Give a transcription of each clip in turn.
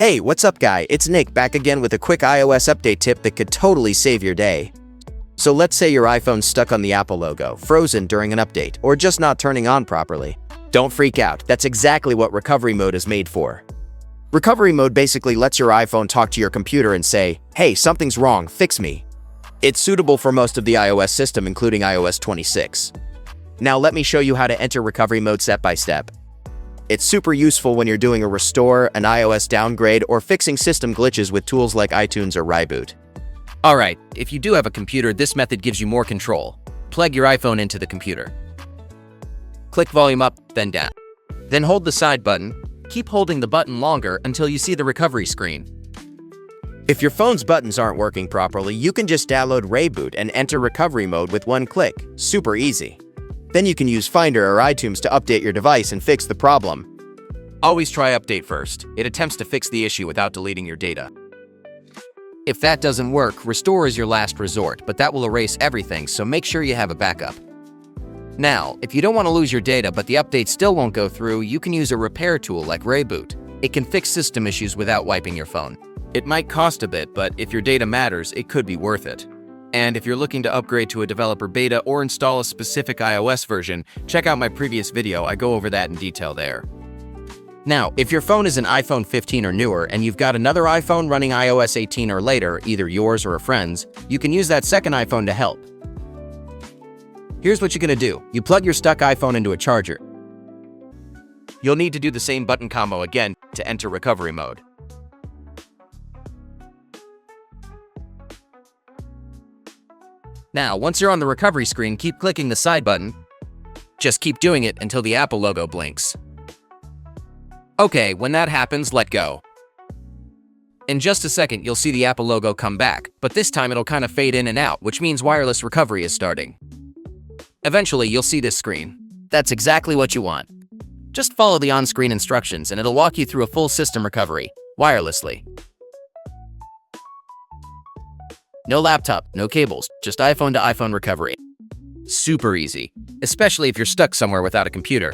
Hey, what's up guy? It's Nick back again with a quick iOS update tip that could totally save your day. So let's say your iPhone's stuck on the Apple logo, frozen during an update, or just not turning on properly. Don't freak out, that's exactly what recovery mode is made for. Recovery mode basically lets your iPhone talk to your computer and say, hey, something's wrong, fix me. It's suitable for most of the iOS system, including iOS 26. Now let me show you how to enter recovery mode step by step. It's super useful when you're doing a restore, an iOS downgrade, or fixing system glitches with tools like iTunes or ReiBoot. Alright, if you do have a computer, this method gives you more control. Plug your iPhone into the computer. Click volume up, then down. Then hold the side button. Keep holding the button longer until you see the recovery screen. If your phone's buttons aren't working properly, you can just download ReiBoot and enter recovery mode with one click. Super easy. Then you can use Finder or iTunes to update your device and fix the problem. Always try update first. It attempts to fix the issue without deleting your data. If that doesn't work, restore is your last resort, but that will erase everything, so make sure you have a backup. Now, if you don't want to lose your data but the update still won't go through, you can use a repair tool like ReiBoot. It can fix system issues without wiping your phone. It might cost a bit, but if your data matters, it could be worth it. And if you're looking to upgrade to a developer beta or install a specific iOS version, check out my previous video, I go over that in detail there. Now, if your phone is an iPhone 15 or newer and you've got another iPhone running iOS 18 or later, either yours or a friend's, you can use that second iPhone to help. Here's what you're gonna do. You plug your stuck iPhone into a charger. You'll need to do the same button combo again to enter recovery mode. Now, once you're on the recovery screen, keep clicking the side button. Just keep doing it until the Apple logo blinks. Okay, when that happens, let go. In just a second, you'll see the Apple logo come back, but this time it'll kind of fade in and out, which means wireless recovery is starting. Eventually, you'll see this screen. That's exactly what you want. Just follow the on-screen instructions and it'll walk you through a full system recovery, wirelessly. No laptop, no cables, just iPhone to iPhone recovery. Super easy, especially if you're stuck somewhere without a computer.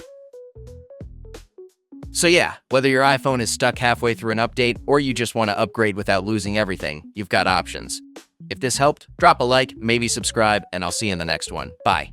So yeah, whether your iPhone is stuck halfway through an update or you just want to upgrade without losing everything, you've got options. If this helped, drop a like, maybe subscribe, and I'll see you in the next one. Bye.